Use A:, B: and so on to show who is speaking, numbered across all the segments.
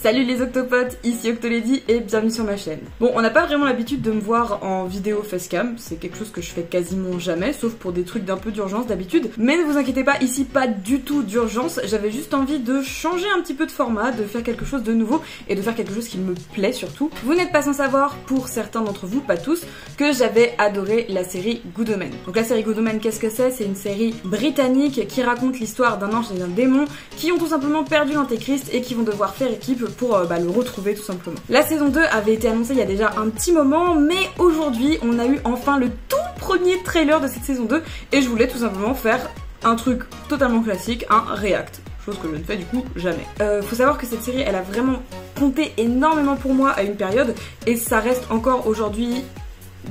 A: Salut les octopotes, ici Octolady et bienvenue sur ma chaîne. Bon, on n'a pas vraiment l'habitude de me voir en vidéo facecam, c'est quelque chose que je fais quasiment jamais, sauf pour des trucs d'un peu d'urgence d'habitude. Mais ne vous inquiétez pas, ici pas du tout d'urgence, j'avais juste envie de changer un petit peu de format, de faire quelque chose de nouveau et de faire quelque chose qui me plaît surtout. Vous n'êtes pas sans savoir, pour certains d'entre vous, pas tous, que j'avais adoré la série Good Omens. Donc la série Good Omens, qu'est-ce que c'est? C'est une série britannique qui raconte l'histoire d'un ange et d'un démon qui ont tout simplement perdu l'antéchrist et qui vont devoir faire équipe pour le retrouver tout simplement. La saison 2 avait été annoncée il y a déjà un petit moment, mais aujourd'hui on a eu enfin le tout premier trailer de cette saison 2 et je voulais tout simplement faire un truc totalement classique, un react. Chose que je ne fais du coup jamais. Faut savoir que cette série elle a vraiment compté énormément pour moi à une période et ça reste encore aujourd'hui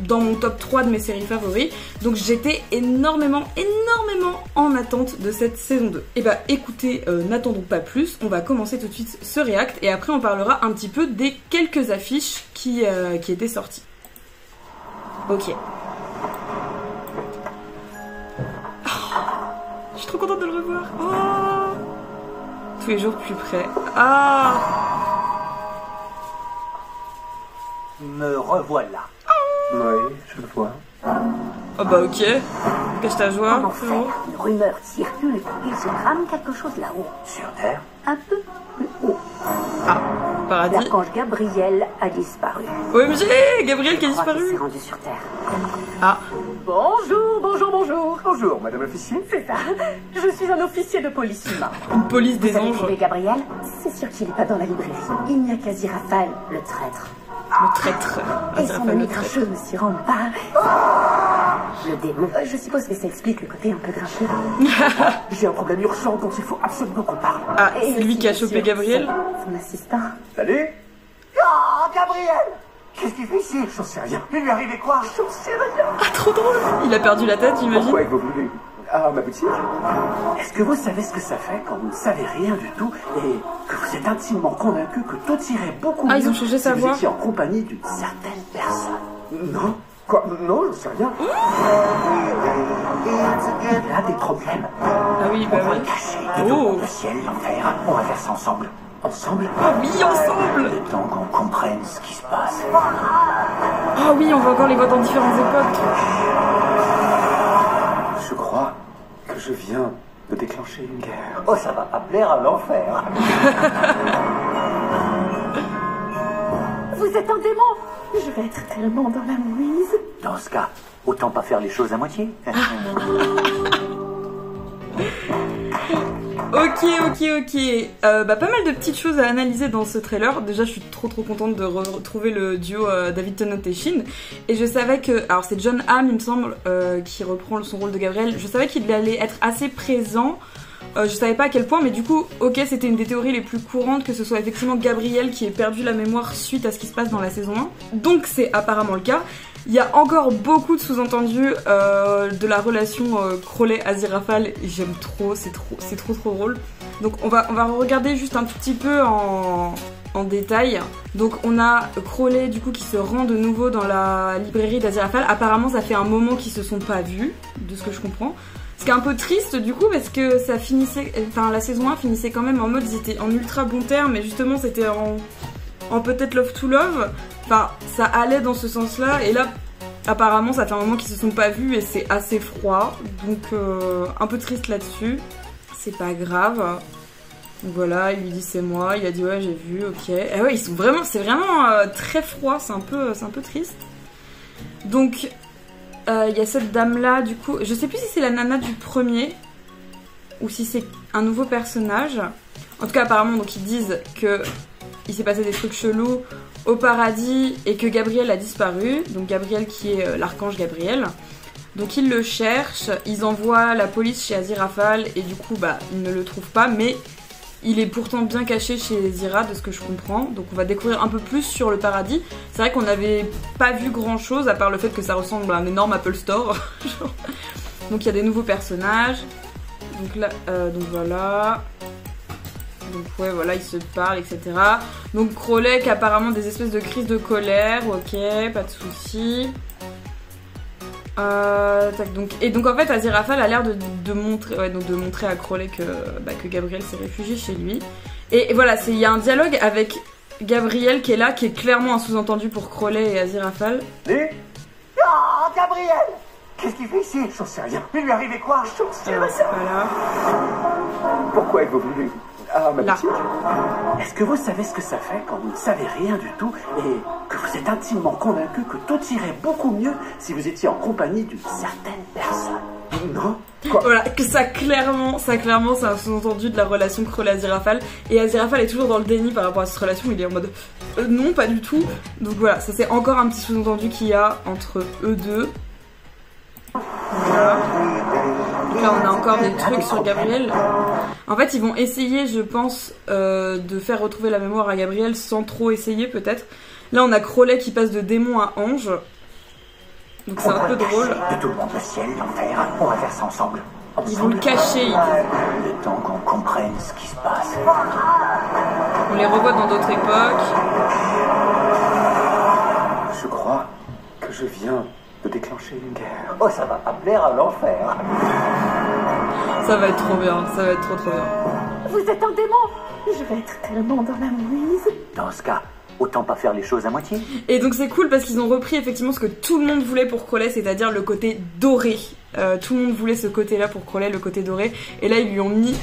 A: dans mon top 3 de mes séries favoris, donc j'étais énormément en attente de cette saison 2. Et bah écoutez, n'attendons pas plus, on va commencer tout de suite ce react et après on parlera un petit peu des quelques affiches qui étaient sorties. Ok. Oh, je suis trop contente de le revoir. Oh, tous les jours plus près. Ah.
B: Me revoilà.
C: Oui, je le vois.
A: Oh bah ok, cache ta joie.
D: En enfer, une rumeur circule, il se trame quelque chose là-haut.
B: Sur Terre?
D: Un peu plus haut.
A: Ah, paradis.
D: L'archange Gabriel a disparu.
A: OMG, Gabriel qui a
D: Je crois qu'il
A: disparu.
D: s'est rendu sur Terre.
A: Ah,
E: Bonjour, bonjour, bonjour.
C: Bonjour, madame l'officier.
E: C'est ça. Je suis un officier de police humain.
A: une police des
D: Vous avez
A: anges.
D: trouvé Gabriel? C'est sûr qu'il n'est pas dans la librairie. Il n'y a qu'Aziraphale, le traître.
A: Le traître.
D: Et son
A: Aziraphale,
D: ami
A: le traître.
D: grincheux ne s'y rend pas. Le démon. Je suppose que ça explique le côté un peu grincheux.
C: J'ai un problème urgent dont il faut absolument qu'on parle.
A: Ah,
D: Et
A: c'est lui qui a
D: aussi,
A: chopé
D: bien sûr,
A: Gabriel.
D: Son assistant.
C: Salut.
B: Ah, Gabriel! Qu'est-ce qu'il fait ici?
C: J'en sais rien.
B: Il lui arrivait quoi?
C: J'en sais rien.
A: Ah, trop drôle. Il a perdu la tête, j'imagine.
C: Pourquoi vous voulez à ma boutique?
B: Est-ce que vous savez ce que ça fait quand vous ne savez rien du tout et que vous êtes intimement convaincu que tout irait beaucoup
A: Ah,
B: mieux
A: ils ont changé
B: si
A: sa
B: vous
A: voix.
B: étiez en compagnie d'une certaine personne?
C: Non. Quoi? Non, j'en sais rien.
B: Il a des problèmes.
A: Ah oui,
B: On
A: bah
B: va
A: oui.
B: le cacher.
A: Oh.
B: Le ciel, l'enfer. On va faire ça ensemble. Ensemble?
A: Ah oui, ensemble.
B: Le temps qu'on comprenne ce qui se passe.
A: Ah oui, on va encore les voir dans différentes époques.
C: Je crois que je viens de déclencher une guerre.
B: Oh, ça va pas plaire à l'enfer.
D: Vous êtes un démon. Je vais être tellement dans la mouise.
B: Dans ce cas, autant pas faire les choses à moitié.
A: Ok. Pas mal de petites choses à analyser dans ce trailer. Déjà, je suis trop contente de retrouver le duo David Tennant et Shin. Et je savais que, alors c'est Jon Hamm, il me semble, qui reprend son rôle de Gabriel. Je savais qu'il allait être assez présent. Je savais pas à quel point, mais du coup, ok, c'était une des théories les plus courantes que ce soit effectivement Gabriel qui ait perdu la mémoire suite à ce qui se passe dans la saison 1. Donc c'est apparemment le cas. Il y a encore beaucoup de sous-entendus de la relation Crowley-Aziraphale et j'aime trop, c'est trop drôle. Donc on va regarder juste un tout petit peu en détail. Donc on a Crowley du coup qui se rend de nouveau dans la librairie d'Aziraphale. Apparemment ça fait un moment qu'ils se sont pas vus, de ce que je comprends. Ce qui est un peu triste du coup parce que ça finissait, enfin la saison 1 finissait quand même en mode ils étaient en ultra bon terme mais justement c'était en peut-être love to love. Enfin ça allait dans ce sens là et là apparemment ça fait un moment qu'ils se sont pas vus et c'est assez froid donc un peu triste là-dessus. C'est pas grave. Donc voilà, il lui dit c'est moi, il a dit ouais j'ai vu, ok. Et ouais ils sont vraiment, c'est vraiment très froid, c'est un peu triste. Donc il y a cette dame là du coup, je sais plus si c'est la nana du premier ou si c'est un nouveau personnage. En tout cas apparemment donc ils disent que il s'est passé des trucs chelous au paradis et que Gabriel a disparu. Donc Gabriel qui est l'archange Gabriel. Donc ils le cherchent, ils envoient la police chez Aziraphale et du coup bah ils ne le trouvent pas mais il est pourtant bien caché chez Zira de ce que je comprends. Donc on va découvrir un peu plus sur le paradis. C'est vrai qu'on n'avait pas vu grand chose à part le fait que ça ressemble à un énorme Apple Store. Donc il y a des nouveaux personnages. Donc là, donc voilà. Donc ouais voilà ils se parlent etc. Donc Crowley qui a apparemment des espèces de crises de colère. Ok pas de soucis. Et donc en fait Aziraphale a l'air de montrer à Crowley que Gabriel s'est réfugié chez lui Et voilà, il y a un dialogue avec Gabriel qui est là, qui est clairement un sous-entendu pour Crowley et Aziraphale.
B: Oh, Gabriel! Qu'est-ce qu'il fait ici? J'en sais rien. Il lui est arrivé quoi? J'en sais rien.
A: C'est pas là.
C: Pourquoi êtes-vous venu à ma
A: Là.
C: boutique?
B: Est-ce que vous savez ce que ça fait quand vous ne savez rien du tout et que vous êtes intimement convaincu que tout irait beaucoup mieux si vous étiez en compagnie d'une certaine personne?
C: Non.
A: Voilà, que ça clairement c'est un sous-entendu de la relation Crowley-Aziraphale. Et Aziraphale est toujours dans le déni par rapport à cette relation, il est en mode non, pas du tout. Donc voilà, ça c'est encore un petit sous-entendu qu'il y a entre eux deux. Voilà. Donc là on a encore des trucs sur Gabriel. En fait ils vont essayer, je pense, de faire retrouver la mémoire à Gabriel sans trop essayer peut-être. Là on a Crowley qui passe de démon à ange. Donc c'est un peu drôle.
B: De tout le monde, le ciel, l'enfer, on va faire ça ensemble.
A: Ils vont le cacher,
B: Le temps qu'on comprenne ce qui se passe.
A: on les revoit dans d'autres époques.
C: Je crois que je viens de déclencher une guerre.
B: Oh, ça va pas plaire à l'enfer.
A: Ça va être trop bien, ça va être trop bien.
E: Vous êtes un démon. Je vais être tellement dans la mouise.
B: Dans ce cas, autant pas faire les choses à moitié.
A: Et donc c'est cool parce qu'ils ont repris effectivement ce que tout le monde voulait pour Crowley, c'est-à-dire le côté doré. Tout le monde voulait ce côté-là pour Crowley, le côté doré. Et là ils lui ont mis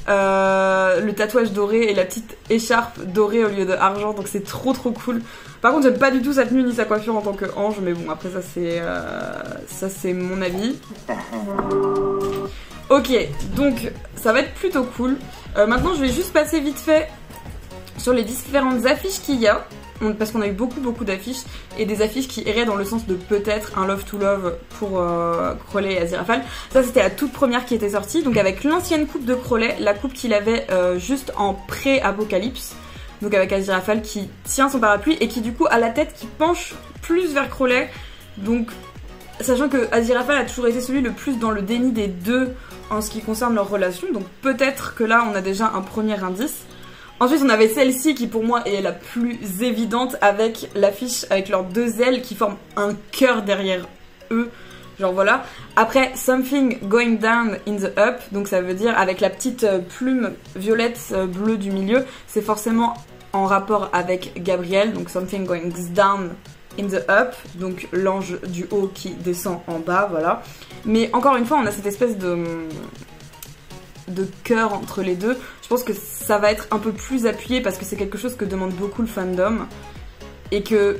A: le tatouage doré et la petite écharpe dorée au lieu de argent, donc c'est trop cool. Par contre j'aime pas du tout sa tenue ni sa coiffure en tant que ange, mais bon après ça c'est mon avis. Ok, donc ça va être plutôt cool. Maintenant je vais juste passer vite fait sur les différentes affiches qu'il y a, parce qu'on a eu beaucoup d'affiches, et des affiches qui iraient dans le sens de peut-être un Love to Love pour Crowley et Aziraphale. Ça c'était la toute première qui était sortie, donc avec l'ancienne coupe de Crowley, la coupe qu'il avait juste en pré-apocalypse, donc avec Aziraphale qui tient son parapluie et qui du coup a la tête qui penche plus vers Crowley, donc sachant que Aziraphale a toujours été celui le plus dans le déni des deux en ce qui concerne leur relation, donc peut-être que là on a déjà un premier indice. Ensuite on avait celle-ci qui pour moi est la plus évidente, avec l'affiche avec leurs deux ailes qui forment un cœur derrière eux, genre voilà. Après Something Going Down in the Up, donc ça veut dire avec la petite plume violette bleue du milieu, c'est forcément en rapport avec Gabriel, donc Something Going Down in the Up, donc l'ange du haut qui descend en bas, voilà. Mais encore une fois on a cette espèce de cœur entre les deux. Je pense que ça va être un peu plus appuyé parce que c'est quelque chose que demande beaucoup le fandom, et que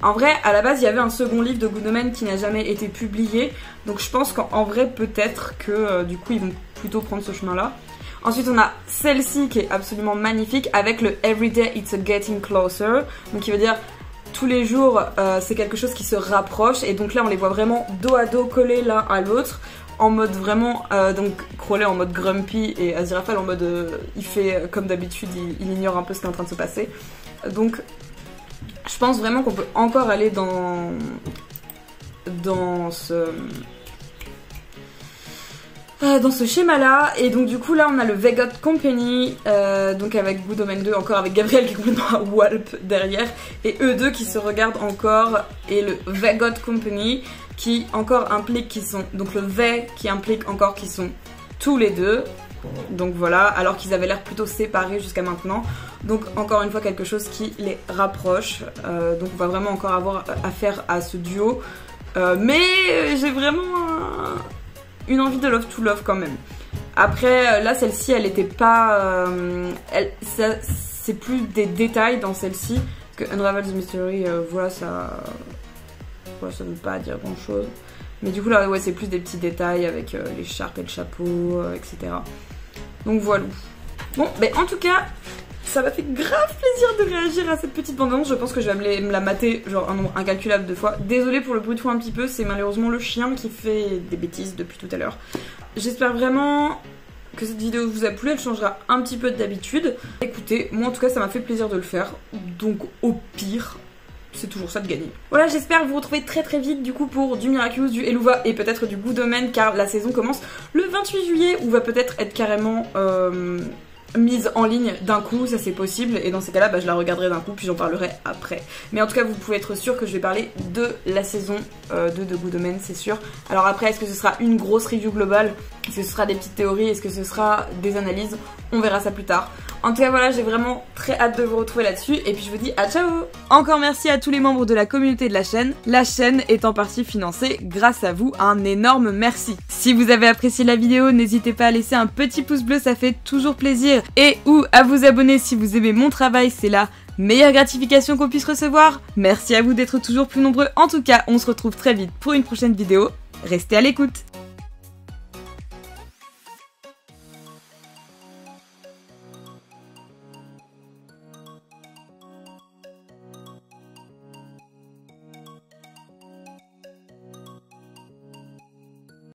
A: en vrai à la base il y avait un second livre de Good Omens qui n'a jamais été publié, donc je pense qu'en vrai peut-être que du coup ils vont plutôt prendre ce chemin là. Ensuite on a celle-ci qui est absolument magnifique avec le Everyday It's a Getting Closer, donc qui veut dire tous les jours c'est quelque chose qui se rapproche, et donc là on les voit vraiment dos à dos collés l'un à l'autre, en mode vraiment, donc Crowley en mode grumpy et Aziraphale en mode il fait comme d'habitude, il ignore un peu ce qui est en train de se passer. Donc je pense vraiment qu'on peut encore aller dans ce schéma là. Et donc du coup là on a le Vagot Company, donc avec Good Omens 2, encore avec Gabriel qui est complètement à Walp derrière, et eux deux qui se regardent encore, et le Vagot Company qui encore implique qu'ils sont, donc le V qui implique encore qu'ils sont tous les deux, donc voilà, alors qu'ils avaient l'air plutôt séparés jusqu'à maintenant, donc encore une fois quelque chose qui les rapproche, donc on va vraiment encore avoir affaire à ce duo, mais j'ai vraiment une envie de Love to Love quand même. Après là celle-ci elle était pas, c'est plus des détails dans celle-ci, parce que Unravel the Mystery, voilà ça ne veut pas dire grand chose, mais du coup là ouais c'est plus des petits détails avec l'écharpe et le chapeau, etc. Donc voilà. Bon ben en tout cas ça m'a fait grave plaisir de réagir à cette petite bande-annonce. Je pense que je vais me la mater genre un nombre incalculable de fois. Désolée pour le bruit de fond un petit peu, c'est malheureusement le chien qui fait des bêtises depuis tout à l'heure. J'espère vraiment que cette vidéo vous a plu, elle changera un petit peu d'habitude. Écoutez, moi en tout cas ça m'a fait plaisir de le faire, donc au pire c'est toujours ça de gagner. Voilà, j'espère vous retrouver très vite du coup pour du Miraculous, du Helluva et peut-être du Good Omens, car la saison commence le 28 juillet ou va peut-être être carrément mise en ligne d'un coup, ça c'est possible, et dans ces cas là je la regarderai d'un coup puis j'en parlerai après. Mais en tout cas vous pouvez être sûr que je vais parler de la saison 2 de Good Omens, c'est sûr. Alors après est-ce que ce sera une grosse review globale, est-ce que ce sera des petites théories, est-ce que ce sera des analyses, on verra ça plus tard. En tout cas voilà, j'ai vraiment très hâte de vous retrouver là-dessus et puis je vous dis à ciao. Encore merci à tous les membres de la communauté de la chaîne est en partie financée grâce à vous, un énorme merci. Si vous avez apprécié la vidéo, n'hésitez pas à laisser un petit pouce bleu, ça fait toujours plaisir, et ou à vous abonner si vous aimez mon travail, c'est la meilleure gratification qu'on puisse recevoir. Merci à vous d'être toujours plus nombreux. En tout cas, on se retrouve très vite pour une prochaine vidéo. Restez à l'écoute.